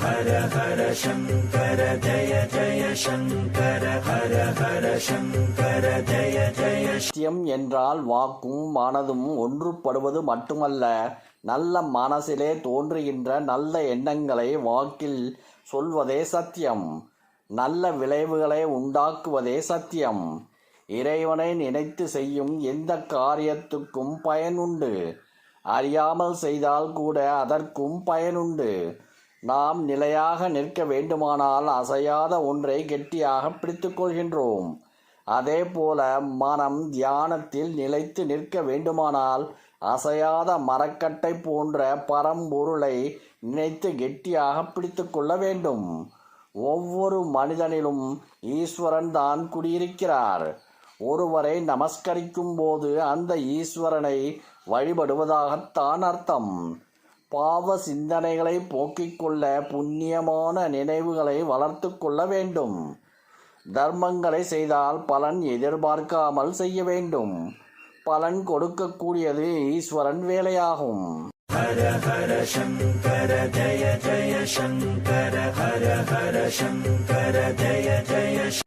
ஹர ஹர சங்கர ஜய ஜய சங்கர ஹர ஹர சங்கர ஜய ஜய. சத்தியம் என்றால் வாக்கும் மனதும் ஒன்றுபடுவது மட்டுமல்ல, நல்ல மனசிலே தோன்றுகின்ற நல்ல எண்ணங்களை வாக்கில் சொல்வதே சத்தியம். நல்ல விளைவுகளை உண்டாக்குவதே சத்தியம். இறைவனை நினைத்து செய்யும் எந்த காரியத்துக்கும் பயனுண்டு. அறியாமல் செய்தால் கூட அதற்கும் பயனுண்டு. நாம் நிலையாக நிற்க வேண்டுமானால் அசையாத ஒன்றை கெட்டியாக பிடித்து கொள்கின்றோம். அதே போல மனம் தியானத்தில் நிலைத்து நிற்க வேண்டுமானால் அசையாத மரக்கட்டை போன்ற பரம்பொருளை நினைத்து கெட்டியாக பிடித்து கொள்ள வேண்டும். ஒவ்வொரு மனிதனிலும் ஈஸ்வரன் தான் குடியிருக்கிறார். ஒருவரை நமஸ்கரிக்கும் போது அந்த ஈஸ்வரனை வழிபடுவதாகத்தான் அர்த்தம். பாவ சிந்தனைகளை போக்கிக் கொள்ள புண்ணியமான நினைவுகளை வளர்த்து கொள்ள வேண்டும். தர்மங்களை செய்தால் பலன் எதிர்பார்க்காமல் செய்ய வேண்டும். பலன் கொடுக்கக்கூடியது ஈஸ்வரன் வேலையாகும். ஹர ஹர சங்கர ஜய ஜய சங்கர ஹர ஹர சங்கர ஜய ஜய.